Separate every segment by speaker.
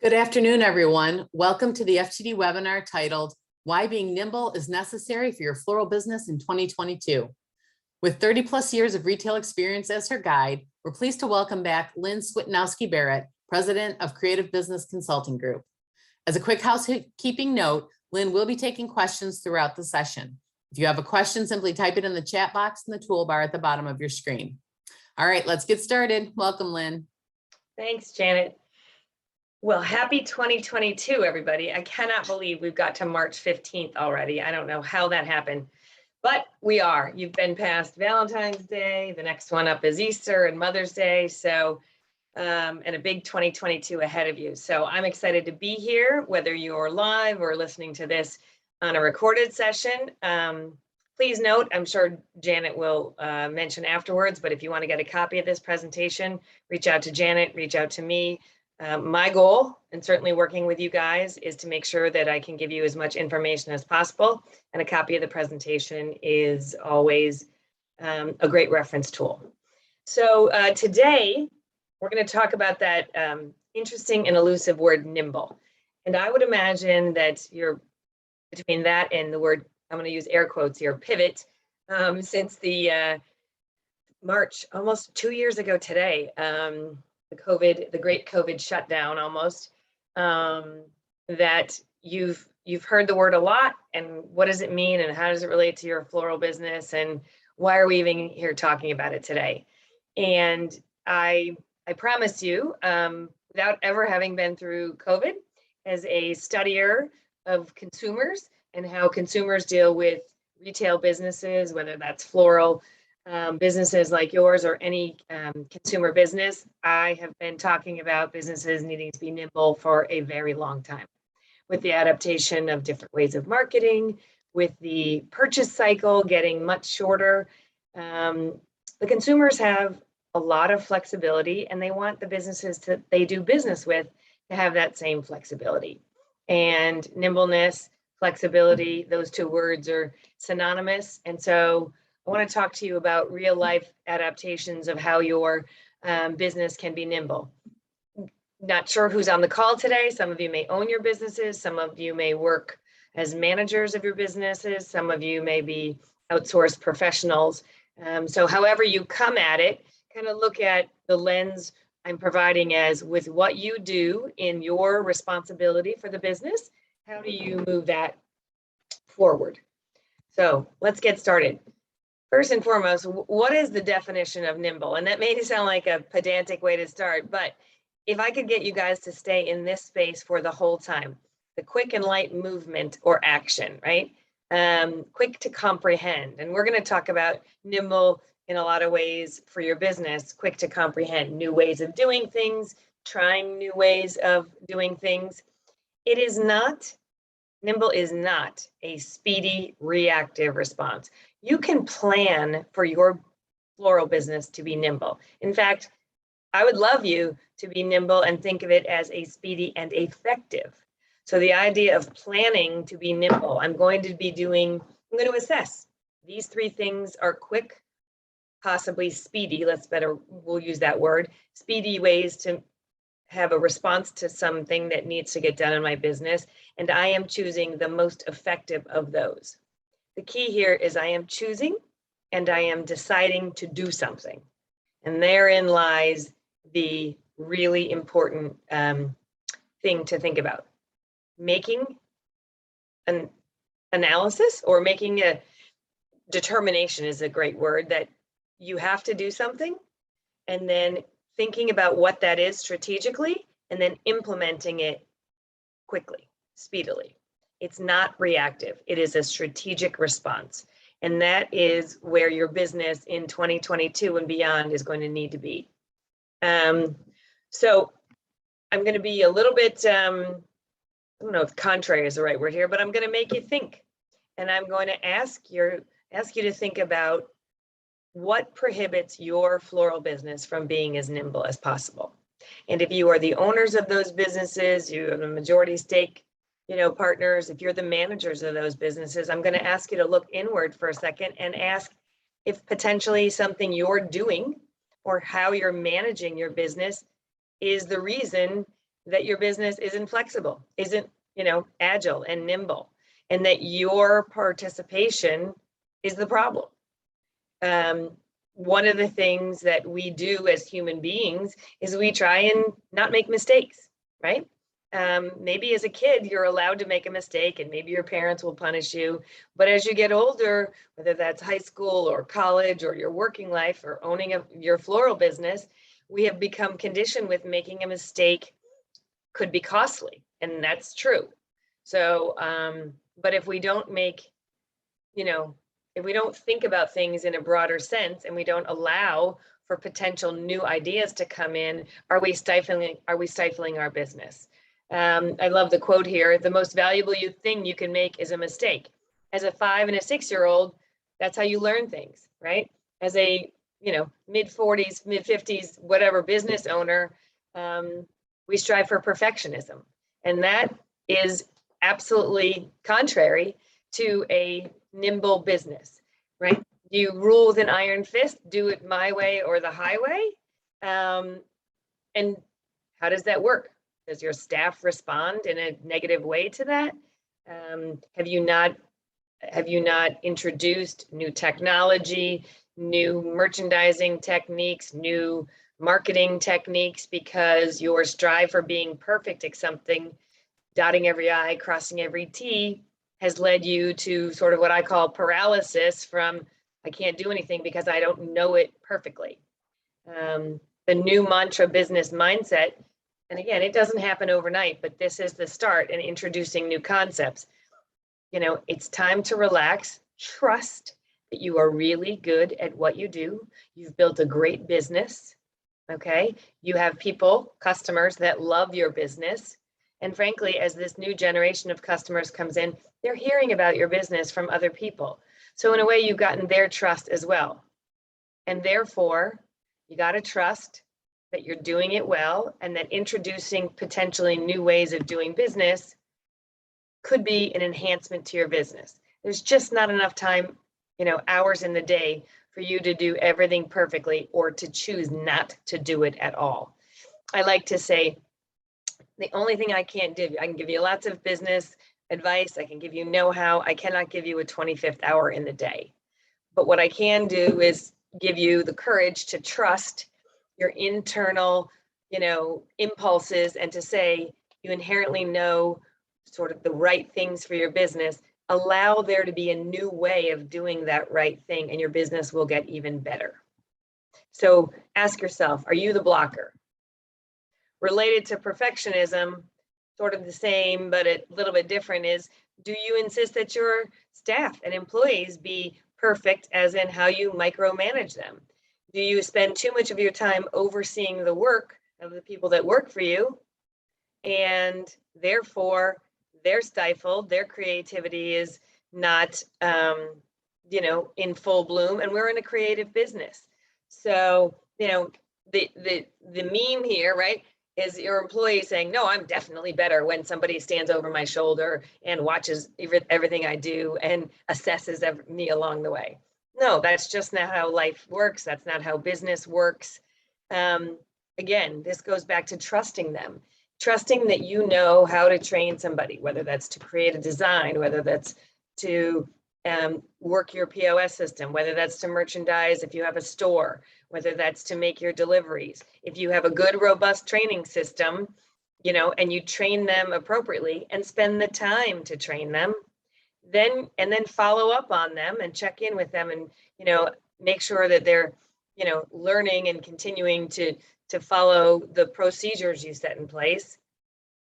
Speaker 1: Good afternoon, everyone. Welcome to the FTD webinar titled, Why Being Nimble is Necessary for Your Floral Business in 2022. With 30 plus years of retail experience as her guide, we're pleased to welcome back Lynn Switnowski-Barrett, President of Creative Business Consulting Group. As a quick housekeeping note, Lynn will be taking questions throughout the session. If you have a question, simply type it in the chat box in the toolbar at the bottom of your screen. All right, let's get started. Welcome, Lynn.
Speaker 2: Thanks, Janet. Well, happy 2022, everybody. I cannot believe we've got to March 15th already. I don't know how that happened, but we are. You've been past Valentine's Day. The next one up is Easter and Mother's Day. So, and a big 2022 ahead of you. So I'm excited to be here, whether you're live or listening to this on a recorded session. Please note, I'm sure Janet will mention afterwards, but if you want to get a copy of this presentation, reach out to Janet, reach out to me. My goal, and certainly working with you guys, is to make sure that I can give you as much information as possible. And a copy of the presentation is always a great reference tool. So today, we're going to talk about that interesting and elusive word nimble. And I would imagine that you're between that and the word, I'm going to use air quotes here, pivot, since the March, almost 2 years ago today, the great COVID shutdown almost, that you've heard the word a lot, and what does it mean and how does it relate to your floral business, and why are we even here talking about it today? And I promise you, without ever having been through COVID, as a studier of consumers and how consumers deal with retail businesses, whether that's floral, businesses like yours or any consumer business, I have been talking about businesses needing to be nimble for a very long time. With the adaptation of different ways of marketing, with the purchase cycle getting much shorter, the consumers have a lot of flexibility, and they want the businesses that they do business with to have that same flexibility. And nimbleness, flexibility, those two words are synonymous. And so I want to talk to you about real life adaptations of how your business can be nimble. Not sure who's on the call today. Some of you may own your businesses. Some of you may work as managers of your businesses. Some of you may be outsourced professionals. So however you come at it, kind of look at the lens I'm providing as with what you do in your responsibility for the business. How do you move that forward? So let's get started. First and foremost, what is the definition of nimble? And that may sound like a pedantic way to start, but if I could get you guys to stay in this space for the whole time, the quick and light movement or action, right? Quick to comprehend. And we're going to talk about nimble in a lot of ways for your business, quick to comprehend, new ways of doing things, trying new ways of doing things. Nimble is not a speedy reactive response. You can plan for your floral business to be nimble. In fact, I would love you to be nimble and think of it as a speedy and effective. So the idea of planning to be nimble, I'm going to assess. These three things are quick, possibly speedy, we'll use that word, speedy ways to have a response to something that needs to get done in my business. And I am choosing the most effective of those. The key here is I am choosing and I am deciding to do something. And therein lies the really important thing to think about. Making an analysis or making a determination is a great word, that you have to do something, and then thinking about what that is strategically, and then implementing it quickly, speedily. It's not reactive. It is a strategic response. And that is where your business in 2022 and beyond is going to need to be. So I'm going to be a little bit, I don't know if contrary is the right word here, but I'm going to make you think. And I'm going to ask you to think about what prohibits your floral business from being as nimble as possible. And if you are the owners of those businesses, you have a majority stake, partners, if you're the managers of those businesses, I'm going to ask you to look inward for a second and ask if potentially something you're doing or how you're managing your business is the reason that your business isn't flexible, isn't, agile and nimble, and that your participation is the problem. One of the things that we do as human beings is we try and not make mistakes, right? Maybe as a kid, you're allowed to make a mistake and maybe your parents will punish you. But as you get older, whether that's high school or college or your working life or owning your floral business, we have become conditioned with making a mistake could be costly. And that's true. So, but if we don't if we don't think about things in a broader sense and we don't allow for potential new ideas to come in, are we stifling our business? I love the quote here: the most valuable thing you can make is a mistake. As a 5 and a 6-year-old, that's how you learn things, right? As a mid-40s, mid-50s, whatever business owner, we strive for perfectionism, and that is absolutely contrary to a nimble business, right? You rule with an iron fist, do it my way or the highway. And how does that work? Does your staff respond in a negative way to that? Have you not introduced new technology, new merchandising techniques, new marketing techniques because your strive for being perfect at something, dotting every I, crossing every T, has led you to sort of what I call paralysis from, I can't do anything because I don't know it perfectly. The new mantra business mindset, and again, it doesn't happen overnight, but this is the start in introducing new concepts. It's time to relax, trust that you are really good at what you do. You've built a great business, okay? You have people, customers that love your business. And frankly, as this new generation of customers comes in, they're hearing about your business from other people. So in a way, you've gotten their trust as well. And therefore, you got to trust that you're doing it well and that introducing potentially new ways of doing business could be an enhancement to your business. There's just not enough time, hours in the day for you to do everything perfectly or to choose not to do it at all. I like to say, the only thing I can't do, I can give you lots of business advice, I can give you know-how, I cannot give you a 25th hour in the day. But what I can do is give you the courage to trust your internal, impulses, and to say you inherently know sort of the right things for your business. Allow there to be a new way of doing that right thing, and your business will get even better. So ask yourself, are you the blocker? Related to perfectionism, sort of the same, but a little bit different, is do you insist that your staff and employees be perfect, as in how you micromanage them? Do you spend too much of your time overseeing the work of the people that work for you, and therefore they're stifled, their creativity is not, in full bloom, and we're in a creative business. So, the meme here, right, is your employee saying, no, I'm definitely better, when somebody stands over my shoulder and watches everything I do and assesses me along the way. No, that's just not how life works. That's not how business works. Again, this goes back to trusting them, trusting that you know how to train somebody, whether that's to create a design, whether that's to work your POS system, whether that's to merchandise if you have a store, whether that's to make your deliveries. If you have a good, robust training system, and you train them appropriately and spend the time to train them, then follow up on them and check in with them and, make sure that they're, learning and continuing to follow the procedures you set in place.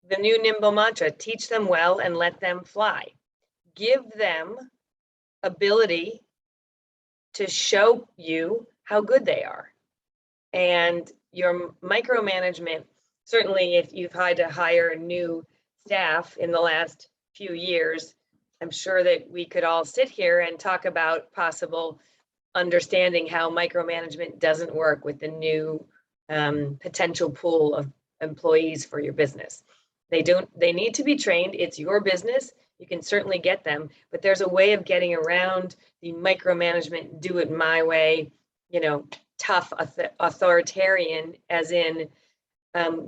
Speaker 2: The new Nimble mantra: teach them well and let them fly. Give them ability to show you how good they are. And your micromanagement, certainly if you've had to hire new staff in the last few years, I'm sure that we could all sit here and talk about possible understanding how micromanagement doesn't work with the new potential pool of employees for your business. They need to be trained. It's your business. You can certainly get them, but there's a way of getting around the micromanagement, do it my way, tough authoritarian, as in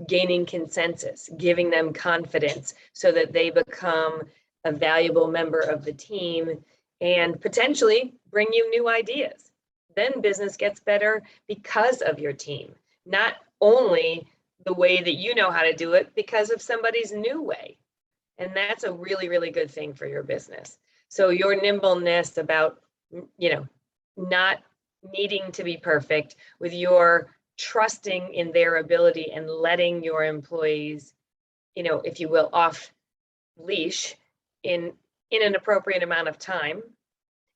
Speaker 2: gaining consensus, giving them confidence so that they become a valuable member of the team and potentially bring you new ideas. Then business gets better because of your team, not only the way that you know how to do it, because of somebody's new way. And that's a really, really good thing for your business. So your nimbleness about, not needing to be perfect, with your trusting in their ability and letting your employees, if you will, off leash in an appropriate amount of time,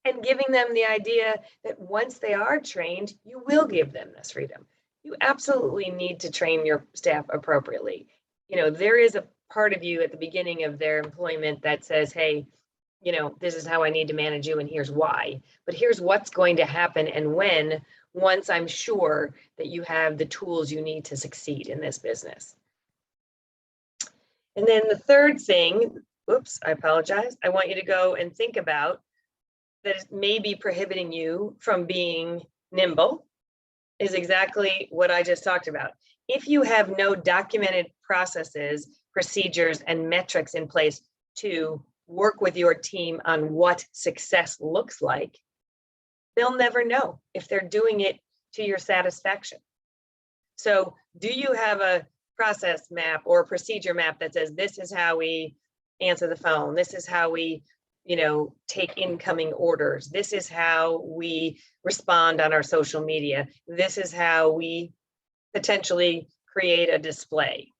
Speaker 2: and giving them the idea that once they are trained, you will give them this freedom. You absolutely need to train your staff appropriately. There is a part of you at the beginning of their employment that says, hey, this is how I need to manage you and here's why, but here's what's going to happen and when, once I'm sure that you have the tools you need to succeed in this business. And then the third thing, oops, I apologize. I want you to go and think about that is maybe prohibiting you from being nimble is exactly what I just talked about. If you have no documented processes, procedures, and metrics in place to work with your team on what success looks like, they'll never know if they're doing it to your satisfaction. So do you have a process map or a procedure map that says, this is how we answer the phone, this is how we take incoming orders, this is how we respond on our social media, this is how we potentially create a display?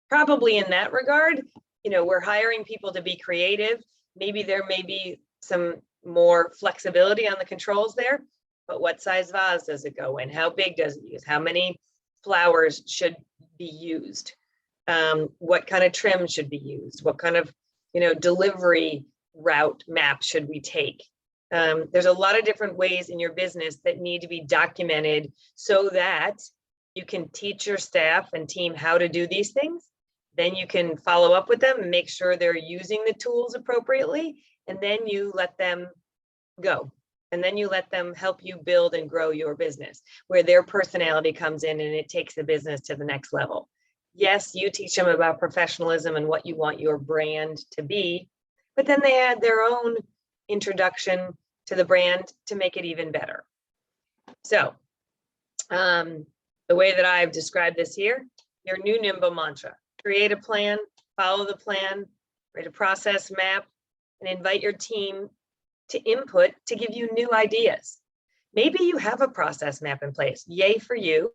Speaker 2: Probably in that regard, we're hiring people to be creative. Maybe there may be some more flexibility on the controls there, but what size vase does it go in? How big does it use? How many flowers should be used? What kind of trim should be used? What kind of, delivery route map should we take? There's a lot of different ways in your business that need to be documented so that you can teach your staff and team how to do these things. Then you can follow up with them and make sure they're using the tools appropriately. And then you let them go. And then you let them help you build and grow your business, where their personality comes in and it takes the business to the next level. Yes, you teach them about professionalism and what you want your brand to be, but then they add their own introduction to the brand to make it even better. So the way that I've described this here, your new Nimble mantra: create a plan, follow the plan, write a process map, and invite your team to input to give you new ideas. Maybe you have a process map in place. Yay for you.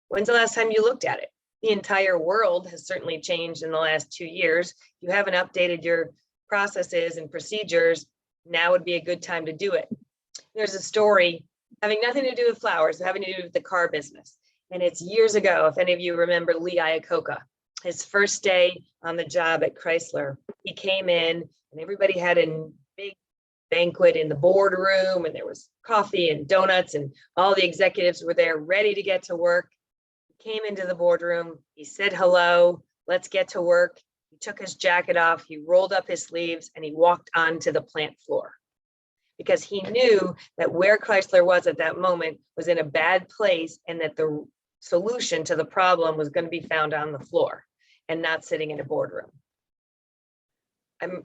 Speaker 2: When's the last time you looked at it? The entire world has certainly changed in the last 2 years. If you haven't updated your processes and procedures, now would be a good time to do it. There's a story having nothing to do with flowers, having to do with the car business. And it's years ago, if any of you remember Lee Iacocca, his first day on the job at Chrysler, he came in and everybody had a big banquet in the boardroom, and there was coffee and donuts and all the executives were there ready to get to work. He came into the boardroom, he said, hello, let's get to work. He took his jacket off, he rolled up his sleeves, and he walked onto the plant floor, because he knew that where Chrysler was at that moment was in a bad place, and that the solution to the problem was going to be found on the floor and not sitting in a boardroom. I'm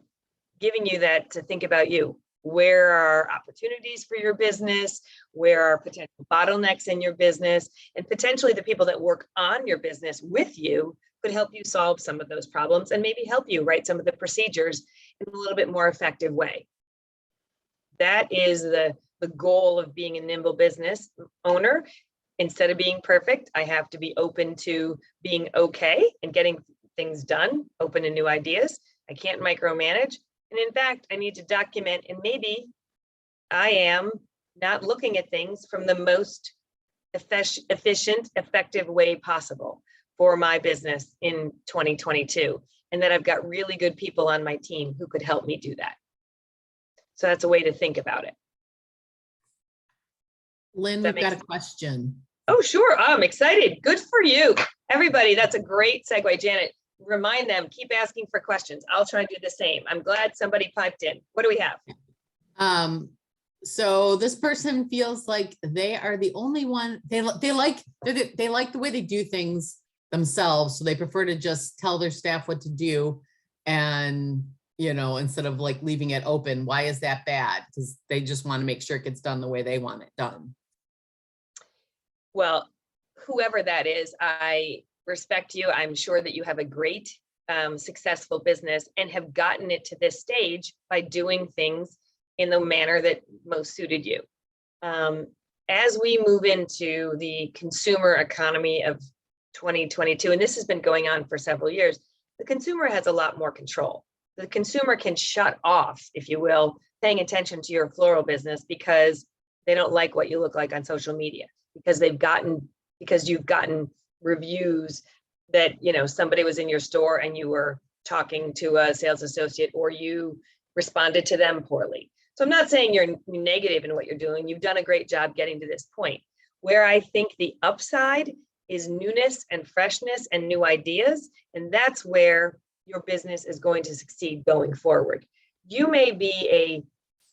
Speaker 2: giving you that to think about you. Where are opportunities for your business? Where are potential bottlenecks in your business? And potentially the people that work on your business with you could help you solve some of those problems and maybe help you write some of the procedures in a little bit more effective way. That is the goal of being a nimble business owner. Instead of being perfect, I have to be open to being okay and getting things done, open to new ideas. I can't micromanage. And in fact, I need to document, and maybe I am not looking at things from the most efficient, effective way possible for my business in 2022. And that I've got really good people on my team who could help me do that. So that's a way to think about it.
Speaker 1: Lynn, we've got a question.
Speaker 2: Oh, sure. I'm excited. Good for you. Everybody, that's a great segue. Janet, remind them, keep asking for questions. I'll try to do the same. I'm glad somebody piped in. What do we have?
Speaker 1: So this person feels like they are the only one, they like the way they do things themselves. So they prefer to just tell their staff what to do. And, instead of like leaving it open. Why is that bad? Because they just want to make sure it gets done the way they want it done.
Speaker 2: Well, whoever that is, I respect you. I'm sure that you have a great, successful business and have gotten it to this stage by doing things in the manner that most suited you. As we move into the consumer economy of 2022, and this has been going on for several years, the consumer has a lot more control. The consumer can shut off, if you will, paying attention to your floral business because they don't like what you look like on social media, because you've gotten reviews that, somebody was in your store and you were talking to a sales associate or you responded to them poorly. So I'm not saying you're negative in what you're doing. You've done a great job getting to this point. Where I think the upside is newness and freshness and new ideas. And that's where your business is going to succeed going forward. You may be a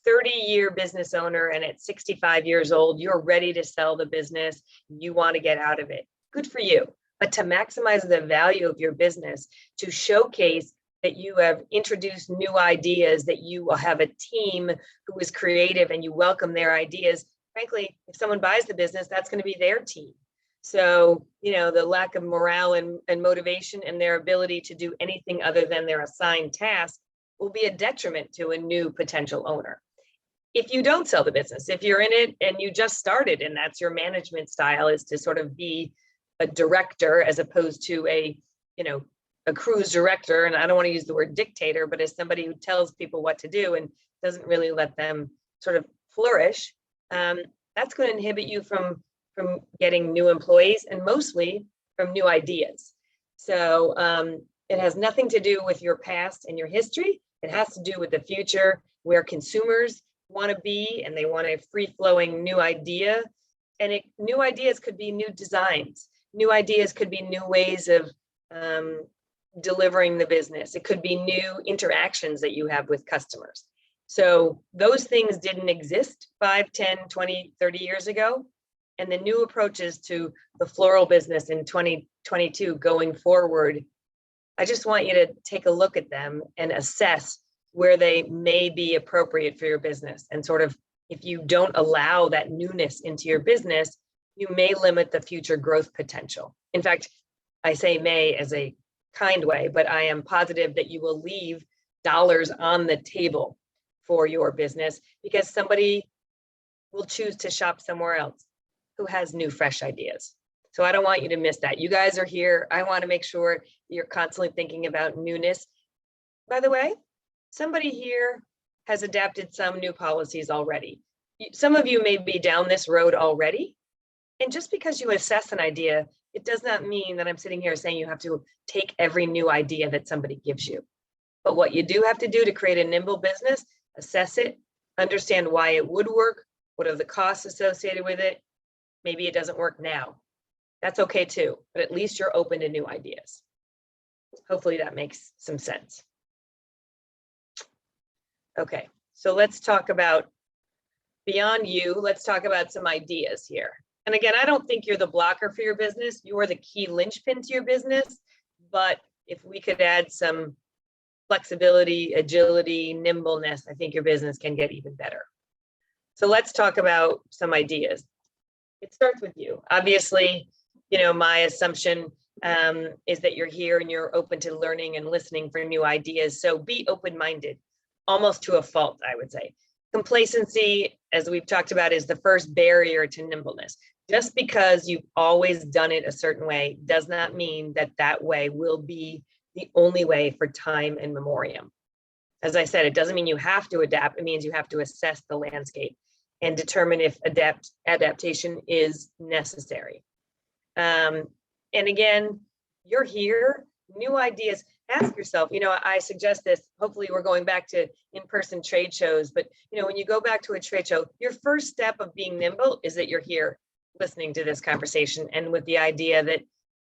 Speaker 2: 30-year business owner and at 65 years old, you're ready to sell the business. You want to get out of it. Good for you. But to maximize the value of your business, to showcase that you have introduced new ideas, that you will have a team who is creative and you welcome their ideas. Frankly, if someone buys the business, that's going to be their team. So, the lack of morale and motivation and their ability to do anything other than their assigned task will be a detriment to a new potential owner. If you don't sell the business, if you're in it and you just started and that's your management style is to sort of be a director as opposed to a cruise director, and I don't want to use the word dictator, but as somebody who tells people what to do and doesn't really let them sort of flourish, that's going to inhibit you from getting new employees and mostly from new ideas. So it has nothing to do with your past and your history. It has to do with the future, where consumers want to be and they want a free-flowing new idea. And new ideas could be new designs. New ideas could be new ways of delivering the business. It could be new interactions that you have with customers. So those things didn't exist 5, 10, 20, 30 years ago. And the new approaches to the floral business in 2022 going forward, I just want you to take a look at them and assess where they may be appropriate for your business. And sort of, if you don't allow that newness into your business, you may limit the future growth potential. In fact, I say may as a kind way, but I am positive that you will leave dollars on the table for your business because somebody will choose to shop somewhere else who has new, fresh ideas. So I don't want you to miss that. You guys are here. I want to make sure you're constantly thinking about newness. By the way, somebody here has adapted some new policies already. Some of you may be down this road already. And just because you assess an idea, it does not mean that I'm sitting here saying you have to take every new idea that somebody gives you. But what you do have to do to create a nimble business, assess it, understand why it would work, what are the costs associated with it. Maybe it doesn't work now. That's okay too, but at least you're open to new ideas. Hopefully that makes some sense. Okay, so let's talk about beyond you. Let's talk about some ideas here. And again, I don't think you're the blocker for your business. You are the key linchpin to your business. But if we could add some flexibility, agility, nimbleness, I think your business can get even better. So let's talk about some ideas. It starts with you. Obviously, my assumption is that you're here and you're open to learning and listening for new ideas. So be open-minded, almost to a fault, I would say. Complacency, as we've talked about, is the first barrier to nimbleness. Just because you've always done it a certain way does not mean that that way will be the only way for time and memoriam. As I said, it doesn't mean you have to adapt. It means you have to assess the landscape and determine if adaptation is necessary. And again, you're here, new ideas. Ask yourself, I suggest this, hopefully we're going back to in-person trade shows, but when you go back to a trade show, your first step of being nimble is that you're here listening to this conversation and with the idea that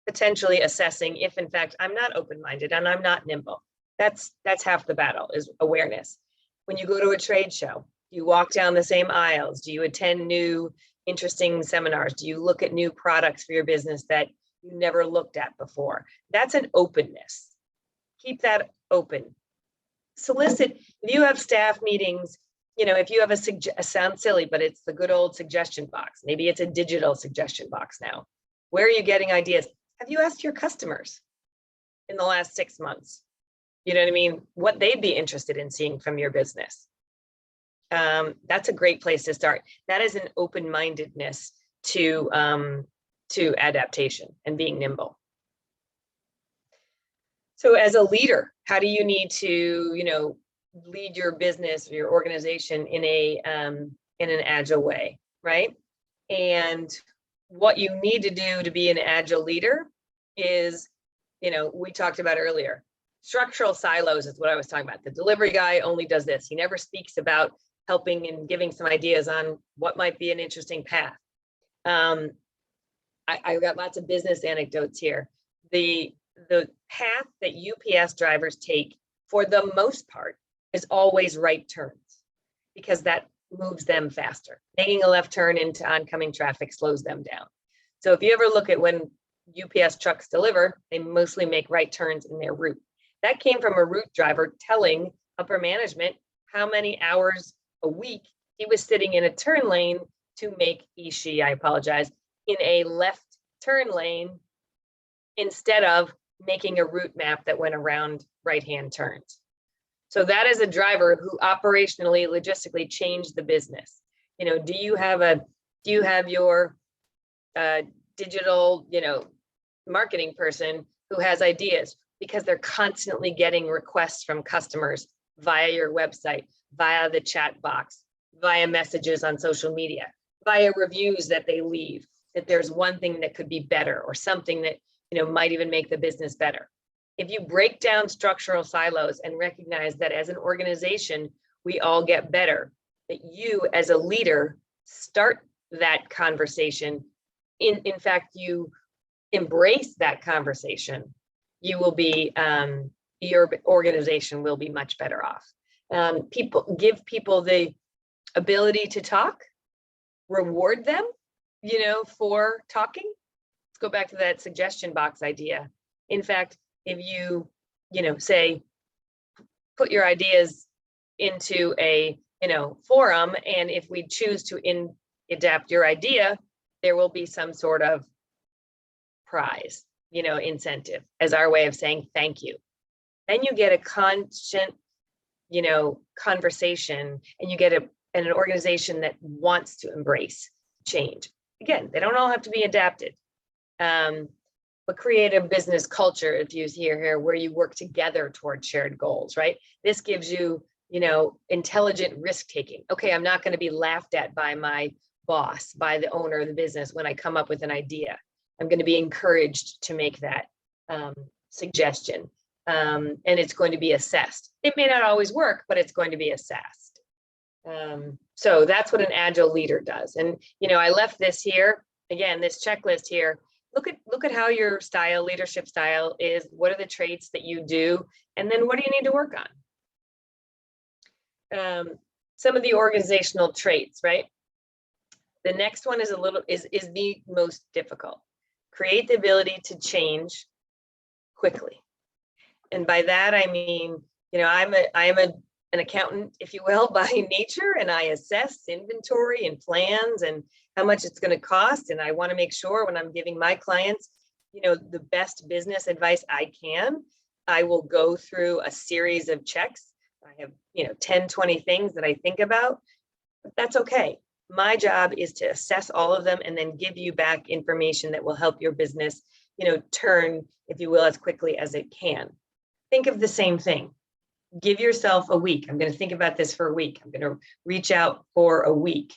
Speaker 2: potentially assessing if in fact I'm not open-minded and I'm not nimble. That's half the battle, is awareness. When you go to a trade show, Do you walk down the same aisles? Do you attend new interesting seminars? Do you look at new products for your business that you never looked at before? That's an openness. Keep that open. Solicit, if you have staff meetings, if you have a sounds silly, but it's the good old suggestion box. Maybe it's a digital suggestion box now. Where are you getting ideas? Have you asked your customers in the last 6 months? You know what I mean? What they'd be interested in seeing from your business. That's a great place to start. That is an open-mindedness to adaptation and being nimble. So as a leader, how do you need to, lead your business or your organization in an agile way, right? And what you need to do to be an agile leader is, we talked about earlier, structural silos is what I was talking about. The delivery guy only does this. He never speaks about helping and giving some ideas on what might be an interesting path. I've got lots of business anecdotes here. The path that UPS drivers take, for the most part, is always right turns, because that moves them faster. Making a left turn into oncoming traffic slows them down. So if you ever look at when UPS trucks deliver, they mostly make right turns in their route. That came from a route driver telling upper management how many hours a week he was sitting in a turn lane to make I apologize, in a left turn lane instead of making a route map that went around right-hand turns. So that is a driver who operationally, logistically changed the business. Do you have your digital, marketing person who has ideas, because they're constantly getting requests from customers via your website, via the chat box, via messages on social media, via reviews that they leave, that there's one thing that could be better or something that, might even make the business better. If you break down structural silos and recognize that as an organization, we all get better, that you as a leader start that conversation. In fact, you embrace that conversation, you will be, your organization will be much better off. Give people the ability to talk, reward them, for talking. Let's go back to that suggestion box idea. In fact, if you, say, put your ideas into a, forum, and if we choose to adapt your idea, there will be some sort of prize, incentive as our way of saying thank you. Then you get a constant, conversation, and you get an organization that wants to embrace change. Again, they don't all have to be adapted. But create a business culture, if you hear here, where you work together toward shared goals, right? This gives you, intelligent risk taking. Okay, I'm not going to be laughed at by my boss, by the owner of the business when I come up with an idea. I'm going to be encouraged to make that suggestion, and it's going to be assessed. It may not always work, but it's going to be assessed. So that's what an agile leader does. And I left this here again, this checklist here. Look at how your leadership style is. What are the traits that you do? And then what do you need to work on? Some of the organizational traits, right? The next one is is the most difficult. Create the ability to change quickly. And by that, I mean, I'm an accountant, if you will, by nature, and I assess inventory and plans and how much it's going to cost. And I want to make sure when I'm giving my clients, the best business advice I can, I will go through a series of checks. I have, 10, 20 things that I think about, but that's okay. My job is to assess all of them and then give you back information that will help your business, turn, if you will, as quickly as it can. Think of the same thing. Give yourself a week. I'm going to think about this for a week. I'm going to reach out for a week.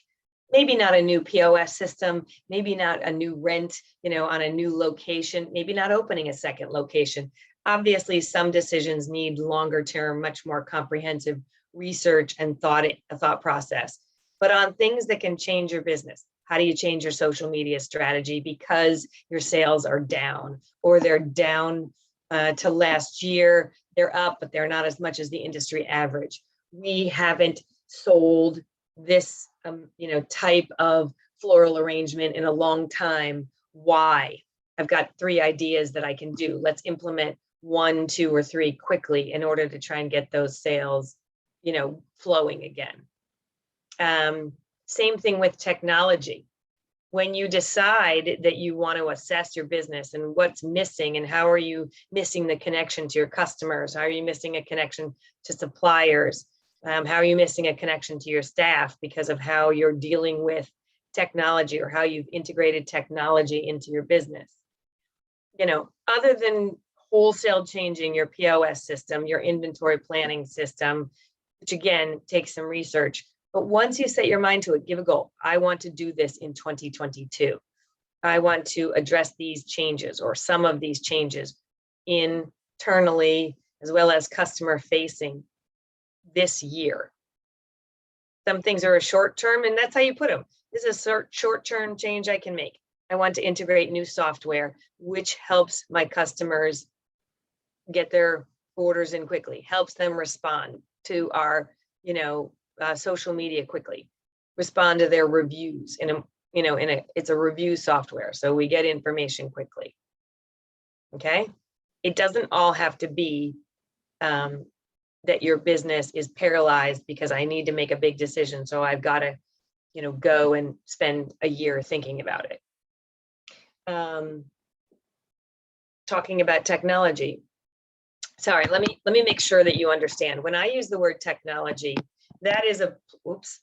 Speaker 2: Maybe not a new POS system, maybe not a new rent, on a new location, maybe not opening a second location. Obviously, some decisions need longer term, much more comprehensive research and thought process. But on things that can change your business, how do you change your social media strategy because your sales are down, or they're down to last year, they're up, but they're not as much as the industry average. We haven't sold this, type of floral arrangement in a long time. Why? I've got 3 ideas that I can do. Let's implement 1, 2, or 3 quickly in order to try and get those sales, flowing again. Same thing with technology. When you decide that you want to assess your business and what's missing and how are you missing the connection to your customers, how are you missing a connection to suppliers, how are you missing a connection to your staff because of how you're dealing with technology or how you've integrated technology into your business. Other than wholesale changing your POS system, your inventory planning system, which again takes some research. But once you set your mind to it, give a goal. I want to do this in 2022. I want to address these changes or some of these changes internally as well as customer facing this year. Some things are a short term, and that's how you put them. This is a short term change I can make. I want to integrate new software, which helps my customers get their orders in quickly, helps them respond to our, social media quickly, respond to their reviews it's a review software. So we get information quickly. Okay. It doesn't all have to be that your business is paralyzed because I need to make a big decision. So I've got to, go and spend a year thinking about it. Talking about technology. Sorry, let me make sure that you understand. When I use the word technology, that is I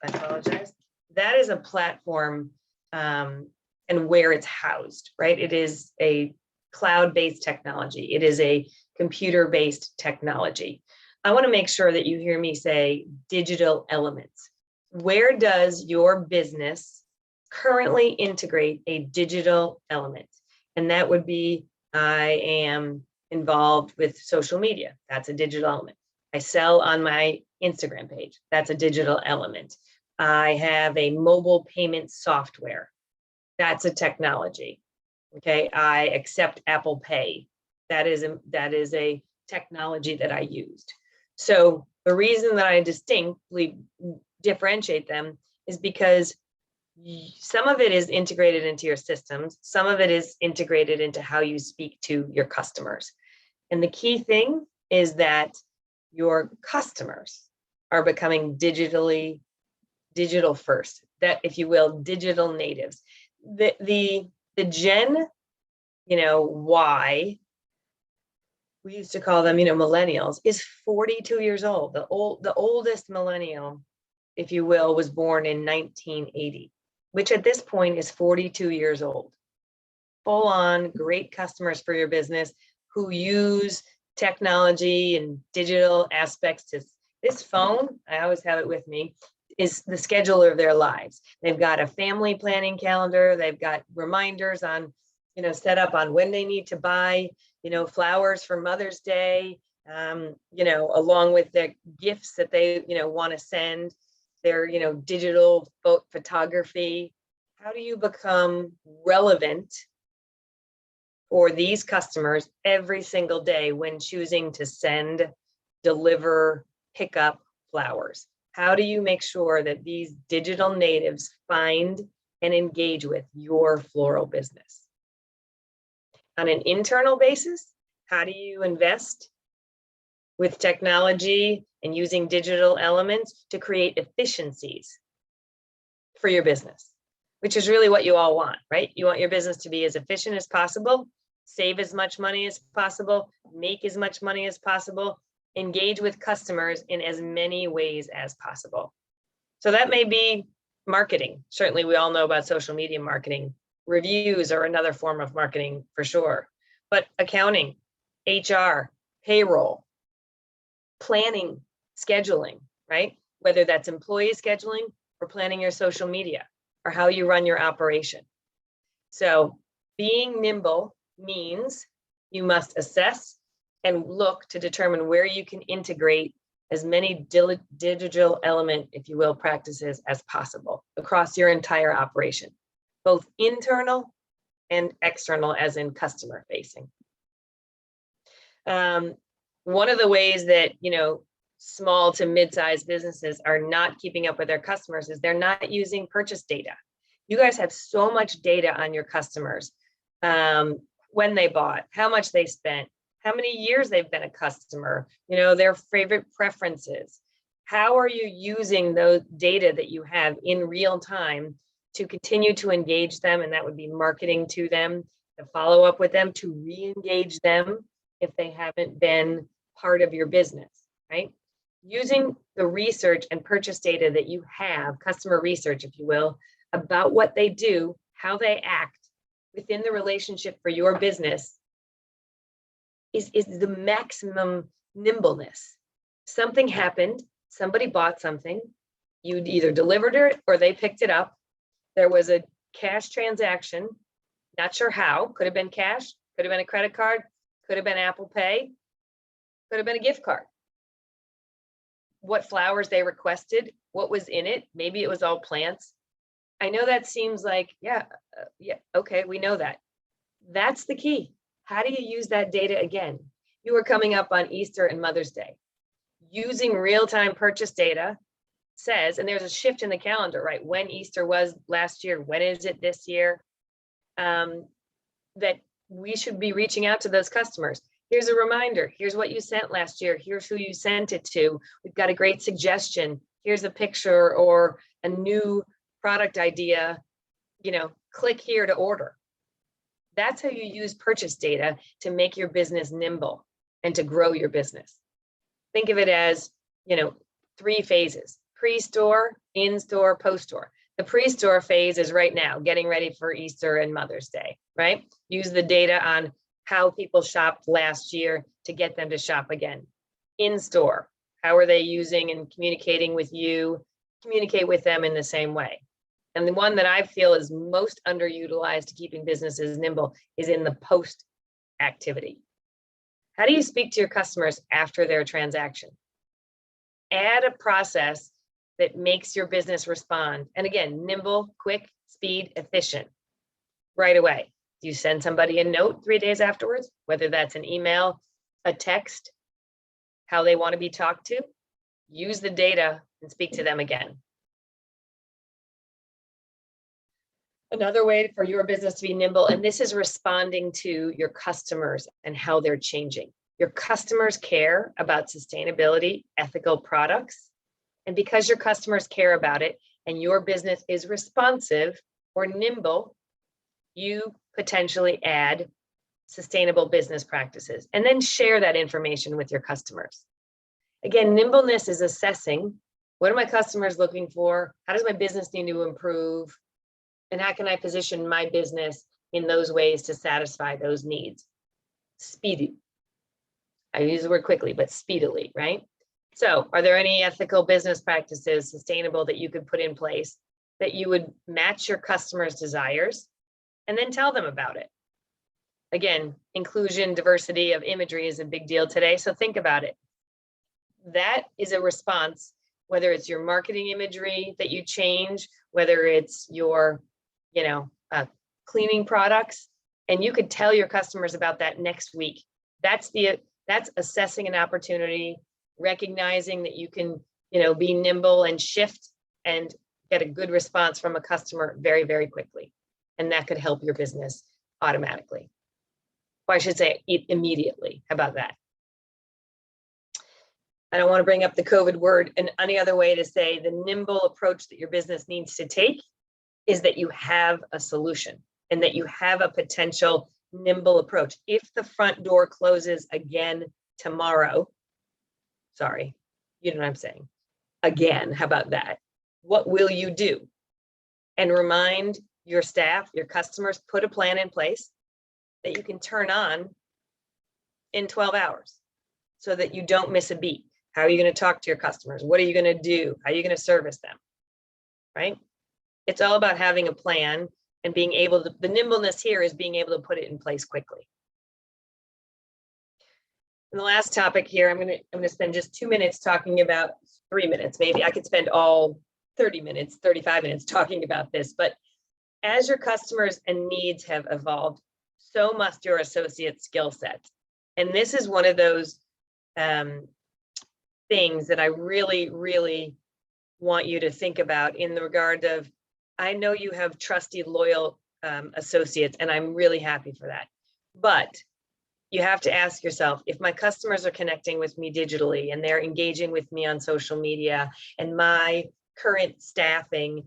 Speaker 2: apologize. That is a platform and where it's housed, right? It is a cloud-based technology. It is a computer-based technology. I want to make sure that you hear me say digital elements. Where does your business currently integrate a digital element? And that would be, I am involved with social media. That's a digital element. I sell on my Instagram page. That's a digital element. I have a mobile payment software. That's a technology. Okay. I accept Apple Pay. That is a technology that I used. So the reason that I distinctly differentiate them is because some of it is integrated into your systems. Some of it is integrated into how you speak to your customers. And the key thing is that your customers are becoming digital first, that, if you will, digital natives. The Gen, Y, we used to call them, millennials, is 42 years old. The oldest millennial, if you will, was born in 1980, which at this point is 42 years old. Full on great customers for your business who use technology and digital aspects to this phone. I always have it with me, is the scheduler of their lives. They've got a family planning calendar. They've got reminders on, set up on when they need to buy, flowers for Mother's Day, along with the gifts that they, want to send, their, digital photography. How do you become relevant for these customers every single day when choosing to send, deliver, pick up flowers? How do you make sure that these digital natives find and engage with your floral business? On an internal basis, how do you invest with technology and using digital elements to create efficiencies for your business, which is really what you all want, right? You want your business to be as efficient as possible, save as much money as possible, make as much money as possible, engage with customers in as many ways as possible. So that may be marketing. Certainly, we all know about social media marketing. Reviews are another form of marketing for sure. But accounting, HR, payroll, planning, scheduling, right? Whether that's employee scheduling or planning your social media or how you run your operation. So being nimble means you must assess and look to determine where you can integrate as many digital element, if you will, practices as possible across your entire operation, both internal and external, as in customer facing. One of the ways that, small to mid-sized businesses are not keeping up with their customers is they're not using purchase data. You guys have so much data on your customers, when they bought, how much they spent, how many years they've been a customer, their favorite preferences. How are you using those data that you have in real time to continue to engage them? And that would be marketing to them, to follow up with them, to re-engage them if they haven't been part of your business, right? Using the research and purchase data that you have, customer research, if you will, about what they do, how they act within the relationship for your business is the maximum nimbleness. Something happened, somebody bought something, you either delivered it or they picked it up. There was a cash transaction, not sure how, could have been cash, could have been a credit card, could have been Apple Pay, could have been a gift card. What flowers they requested, what was in it, maybe it was all plants. I know that seems like, yeah, okay, we know that. That's the key. How do you use that data again? You are coming up on Easter and Mother's Day. Using real-time purchase data says, and there's a shift in the calendar, right? When Easter was last year, when is it this year? That we should be reaching out to those customers. Here's a reminder. Here's what you sent last year. Here's who you sent it to. We've got a great suggestion. Here's a picture or a new product idea. Click here to order. That's how you use purchase data to make your business nimble and to grow your business. Think of it as, 3 phases: pre-store, in-store, post-store. The pre-store phase is right now, getting ready for Easter and Mother's Day, right? Use the data on how people shopped last year to get them to shop again. In-store, how are they using and communicating with you? Communicate with them in the same way. And the one that I feel is most underutilized to keeping businesses nimble is in the post activity. How do you speak to your customers after their transaction? Add a process that makes your business respond. And again, nimble, quick, speed, efficient, right away. Do you send somebody a note 3 days afterwards, whether that's an email, a text, how they want to be talked to? Use the data and speak to them again. Another way for your business to be nimble, and this is responding to your customers and how they're changing. Your customers care about sustainability, ethical products. And because your customers care about it and your business is responsive or nimble, you potentially add sustainable business practices and then share that information with your customers. Again, nimbleness is assessing, what are my customers looking for? How does my business need to improve? And how can I position my business in those ways to satisfy those needs? Speedy. I use the word quickly, but speedily, right? So are there any ethical business practices, sustainable, that you could put in place that you would match your customers' desires and then tell them about it? Again, inclusion, diversity of imagery is a big deal today. So think about it. That is a response, whether it's your marketing imagery that you change, whether it's your cleaning products, and you could tell your customers about that next week. That's assessing an opportunity, recognizing that you can, be nimble and shift and get a good response from a customer very, very quickly. And that could help your business automatically. Or I should say immediately. How about that? I don't want to bring up the COVID word. And any other way to say the nimble approach that your business needs to take is that you have a solution and that you have a potential nimble approach. If the front door closes again tomorrow, sorry, you know what I'm saying? Again, how about that? What will you do? And remind your staff, your customers, put a plan in place that you can turn on in 12 hours so that you don't miss a beat. How are you going to talk to your customers? What are you going to do? How are you going to service them? Right? It's all about having a plan and being able to, the nimbleness here is being able to put it in place quickly. And the last topic here, I'm going to spend just 2 minutes talking about, 3 minutes, maybe I could spend all 30 minutes, 35 minutes talking about this, but as your customers and needs have evolved, so must your associate skill set. And this is one of those things that I really, really want you to think about in the regard of, I know you have trusty, loyal associates, and I'm really happy for that. But you have to ask yourself, if my customers are connecting with me digitally and they're engaging with me on social media, and my current staffing,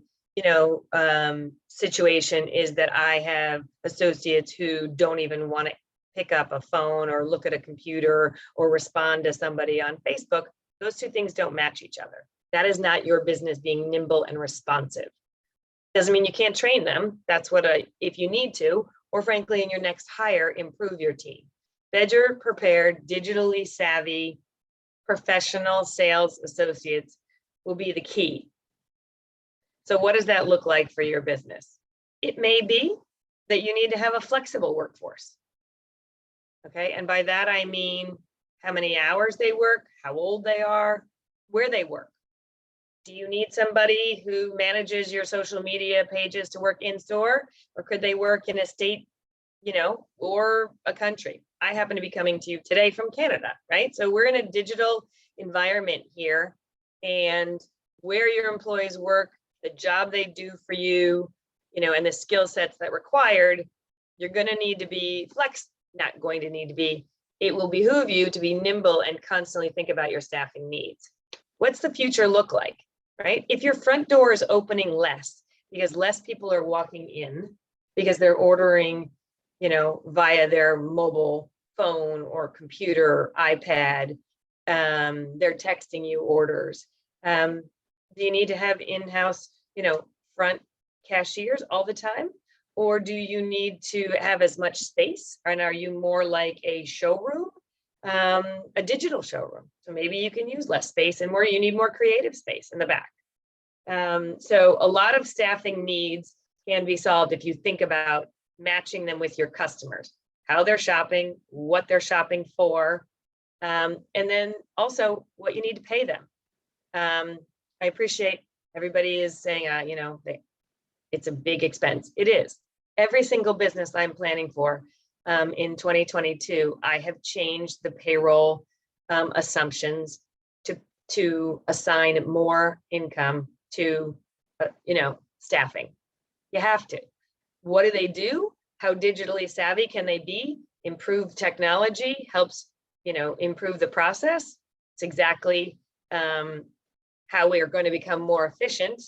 Speaker 2: situation is that I have associates who don't even want to pick up a phone or look at a computer or respond to somebody on Facebook, those two things don't match each other. That is not your business being nimble and responsive. Doesn't mean you can't train them. That's what if you need to, or frankly, in your next hire, improve your team. Better prepared, digitally savvy, professional sales associates will be the key. So what does that look like for your business? It may be that you need to have a flexible workforce. Okay, and by that I mean how many hours they work, how old they are, where they work. Do you need somebody who manages your social media pages to work in store, or could they work in a state, or a country? I happen to be coming to you today from Canada, right? So we're in a digital environment here, and where your employees work, the job they do for you, and the skill sets that required, you're going to need to be it will behoove you to be nimble and constantly think about your staffing needs. What's the future look like, right? If your front door is opening less because less people are walking in because they're ordering, via their mobile phone or computer, iPad, they're texting you orders. Do you need to have in-house, front cashiers all the time? Or do you need to have as much space? And are you more like a showroom, a digital showroom? So maybe you can use less space and you need more creative space in the back. So a lot of staffing needs can be solved if you think about matching them with your customers, how they're shopping, what they're shopping for, and then also what you need to pay them. I appreciate everybody is saying, it's a big expense. It is. Every single business I'm planning for in 2022, I have changed the payroll assumptions to assign more income to, staffing. You have to. What do they do? How digitally savvy can they be? Improved technology helps, improve the process. It's exactly how we are going to become more efficient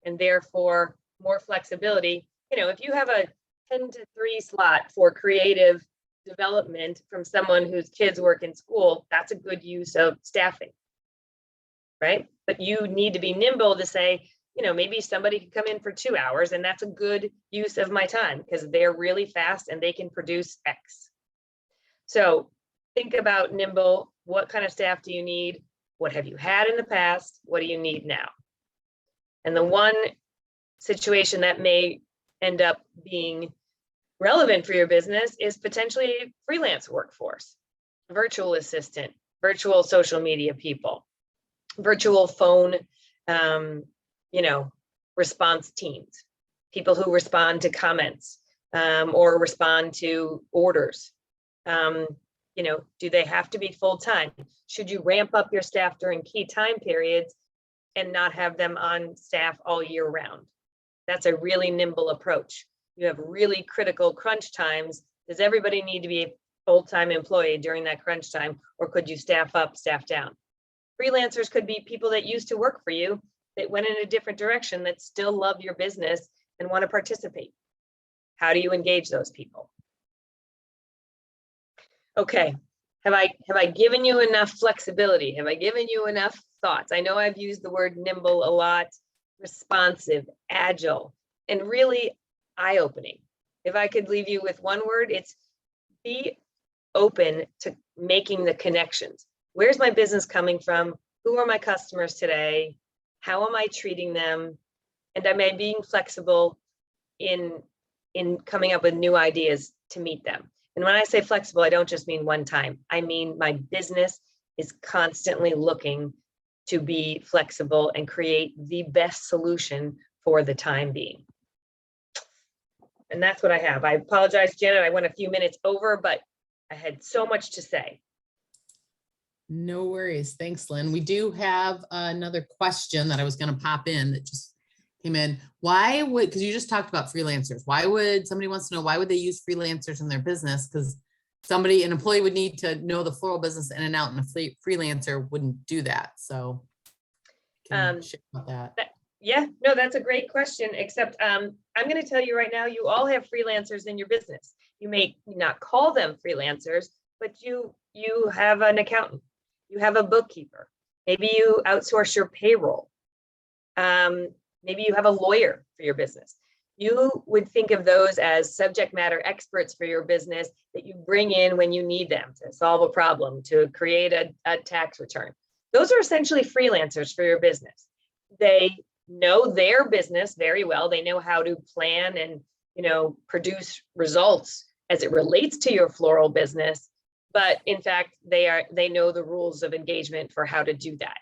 Speaker 2: and therefore more flexibility. If you have a 10 to 3 slot for creative development from someone whose kids work in school, that's a good use of staffing, right? But you need to be nimble to say, maybe somebody can come in for 2 hours and that's a good use of my time because they're really fast and they can produce X. So think about nimble. What kind of staff do you need? What have you had in the past? What do you need now? And the one situation that may end up being relevant for your business is potentially freelance workforce, virtual assistant, virtual social media people, virtual phone, response teams, people who respond to comments or respond to orders. Do they have to be full-time? Should you ramp up your staff during key time periods and not have them on staff all year round? That's a really nimble approach. You have really critical crunch times. Does everybody need to be a full-time employee during that crunch time, or could you staff up, staff down? Freelancers could be people that used to work for you that went in a different direction that still love your business and want to participate. How do you engage those people? Okay, have I given you enough flexibility? Have I given you enough thoughts? I know I've used the word nimble a lot, responsive, agile, and really eye-opening. If I could leave you with one word, it's be open to making the connections. Where's my business coming from? Who are my customers today? How am I treating them? And am I being flexible in coming up with new ideas to meet them? And when I say flexible, I don't just mean one time. I mean my business is constantly looking to be flexible and create the best solution for the time being. And that's what I have. I apologize, Janet, I went a few minutes over, but I had so much to say.
Speaker 1: No worries. Thanks, Lynn. We do have another question that I was going to pop in that just came in. Why would, because you just talked about freelancers. Why would somebody wants to know why would they use freelancers in their business? Because an employee would need to know the floral business in and out, and a freelancer wouldn't do that. So can you share about that?
Speaker 2: Yeah, no, that's a great question, except I'm going to tell you right now, you all have freelancers in your business. You may not call them freelancers, but you have an accountant, you have a bookkeeper, maybe you outsource your payroll. Maybe you have a lawyer for your business. You would think of those as subject matter experts for your business that you bring in when you need them to solve a problem, to create a tax return. Those are essentially freelancers for your business. They know their business very well. They know how to plan and, produce results as it relates to your floral business. But in fact, they know the rules of engagement for how to do that.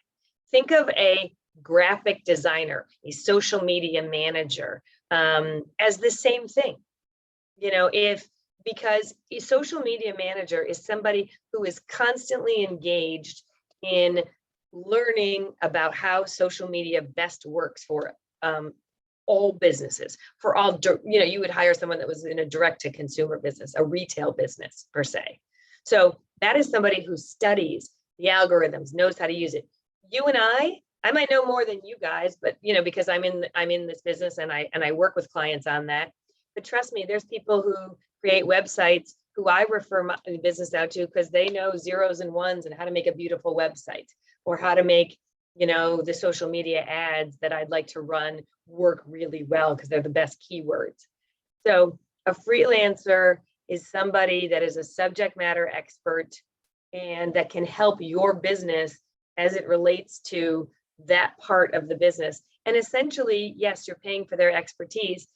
Speaker 2: Think of a graphic designer, a social media manager, as the same thing. Because a social media manager is somebody who is constantly engaged in learning about how social media best works for all businesses, for all, you would hire someone that was in a direct to consumer business, a retail business per se. So that is somebody who studies the algorithms, knows how to use it. You and I might know more than you guys, but because I'm in this business and I work with clients on that. But trust me, there's people who create websites who I refer my business out to because they know zeros and ones and how to make a beautiful website, or how to make, the social media ads that I'd like to run work really well because they're the best keywords. So a freelancer is somebody that is a subject matter expert and that can help your business as it relates to that part of the business. And essentially, yes, you're paying for their expertise,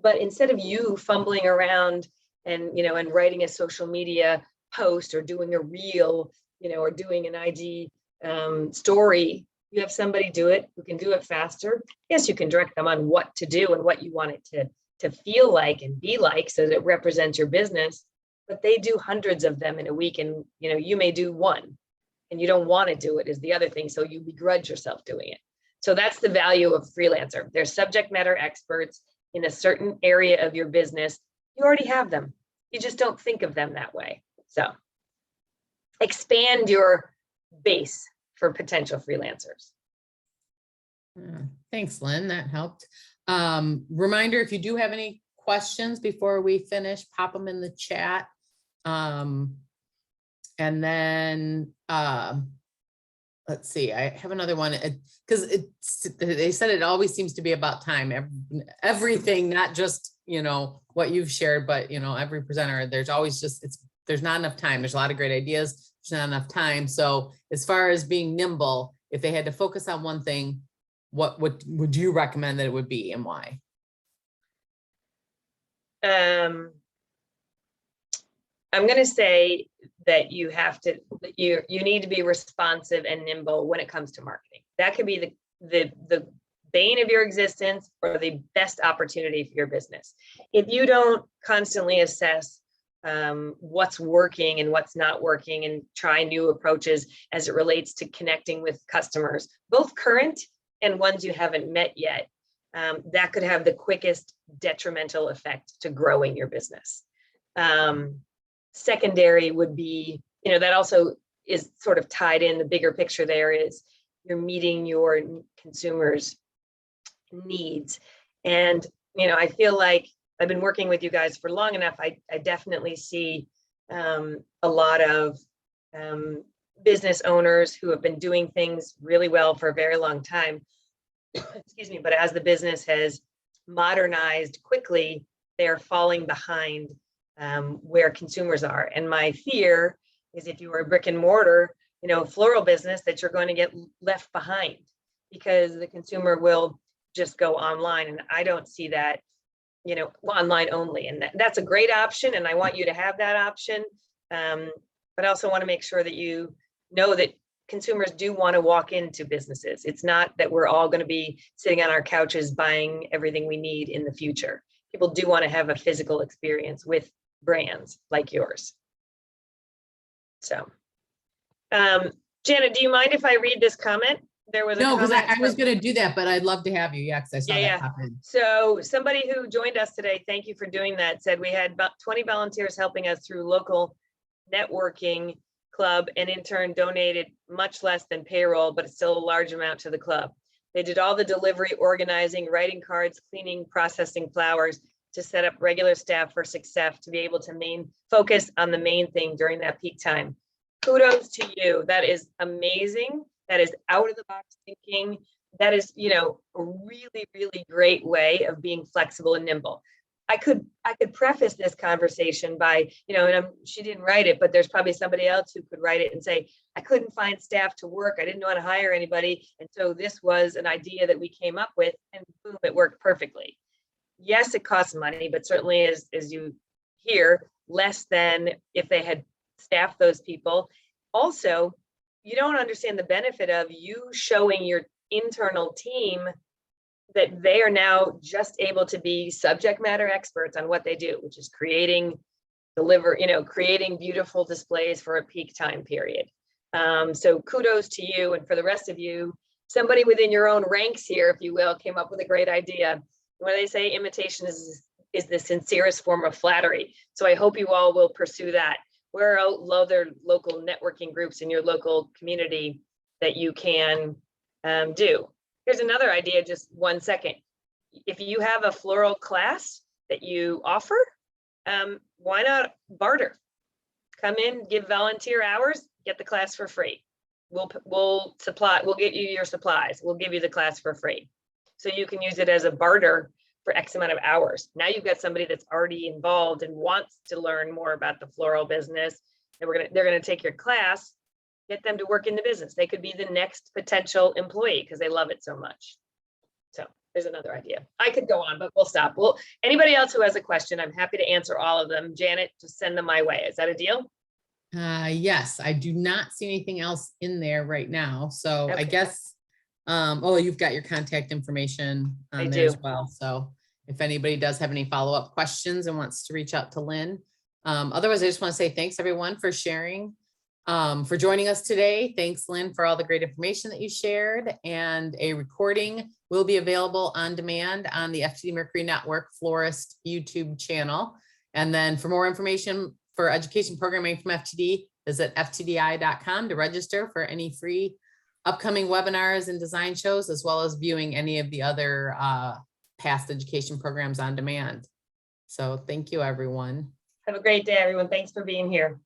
Speaker 2: but instead of you fumbling around and writing a social media post or doing a reel, or doing an IG story, you have somebody do it who can do it faster. Yes, you can direct them on what to do and what you want it to feel like and be like so that it represents your business, but they do hundreds of them in a week, and you may do one and you don't want to do it is the other thing, so you begrudge yourself doing it. So that's the value of freelancer. They're subject matter experts in a certain area of your business. You already have them, you just don't think of them that way. So expand your base for potential freelancers.
Speaker 1: Thanks, Lynn. That helped. Reminder, if you do have any questions before we finish, pop them in the chat. And then let's see, I have another one because they said it always seems to be about time. Everything, not just, what you've shared, but, every presenter, there's always there's not enough time. There's a lot of great ideas. There's not enough time. So as far as being nimble, if they had to focus on one thing, what would you recommend that it would be and why?
Speaker 2: I'm going to say that you need to be responsive and nimble when it comes to marketing. That could be the bane of your existence or the best opportunity for your business. If you don't constantly assess what's working and what's not working and try new approaches as it relates to connecting with customers, both current and ones you haven't met yet, that could have the quickest detrimental effect to growing your business. Secondary would be, that also is sort of tied in the bigger picture. There is you're meeting your consumers' needs. And, I feel like I've been working with you guys for long enough. I definitely see a lot of business owners who have been doing things really well for a very long time. Excuse me, but as the business has modernized quickly, they're falling behind where consumers are. And my fear is if you are a brick and mortar, floral business, that you're going to get left behind because the consumer will just go online. And I don't see that, online only. And that's a great option. And I want you to have that option. But I also want to make sure that you know that consumers do want to walk into businesses. It's not that we're all going to be sitting on our couches buying everything we need in the future. People do want to have a physical experience with brands like yours. So Janet, do you mind if I read this comment? There was a
Speaker 1: No, because
Speaker 2: comment
Speaker 1: I was
Speaker 2: from-
Speaker 1: going to do that, but I'd love to have you. Yeah, because I saw
Speaker 2: Yeah,
Speaker 1: that pop in.
Speaker 2: So somebody who joined us today, thank you for doing that, said we had about 20 volunteers helping us through local networking club and in turn donated much less than payroll, but it's still a large amount to the club. They did all the delivery, organizing, writing cards, cleaning, processing flowers to set up regular staff for success, to be able to focus on the main thing during that peak time. Kudos to you. That is amazing. That is out of the box thinking. That is, you know, a really, really great way of being flexible and nimble. I could preface this conversation by, you know, and she didn't write it, but there's probably somebody else who could write it and say, I couldn't find staff to work. I didn't know how to hire anybody. And so this was an idea that we came up with, and boom, it worked perfectly. Yes, it costs money, but certainly as you hear, less than if they had staffed those people. Also, you don't understand the benefit of you showing your internal team that they are now just able to be subject matter experts on what they do, which is creating beautiful displays for a peak time period. So kudos to you. And for the rest of you, somebody within your own ranks here, if you will, came up with a great idea. What they say, imitation is the sincerest form of flattery. So I hope you all will pursue that. Where are other local networking groups in your local community that you can do? Here's another idea, just 1 second. If you have a floral class that you offer, why not barter? Come in, give volunteer hours, get the class for free. We'll get you your supplies. We'll give you the class for free. So you can use it as a barter for X amount of hours. Now you've got somebody that's already involved and wants to learn more about the floral business. And they're gonna take your class, get them to work in the business. They could be the next potential employee because they love it so much. So there's another idea. I could go on, but we'll stop. Well, anybody else who has a question, I'm happy to answer all of them. Janet, just send them my way. Is that a deal?
Speaker 1: Yes, I do not see anything else in there right now. So
Speaker 2: Okay.
Speaker 1: I guess, oh, you've got your contact information
Speaker 2: I
Speaker 1: on there as
Speaker 2: do.
Speaker 1: well. So if anybody does have any follow-up questions and wants to reach out to Lynn. Otherwise, I just want to say thanks everyone for sharing, for joining us today. Thanks, Lynn, for all the great information that you shared, and a recording will be available on demand on the FTD Mercury Network Florist YouTube channel. And then for more information for education programming from FTD, visit ftdi.com to register for any free upcoming webinars and design shows, as well as viewing any of the other past education programs on demand. So thank you, everyone.
Speaker 2: Have a great day, everyone. Thanks for being here.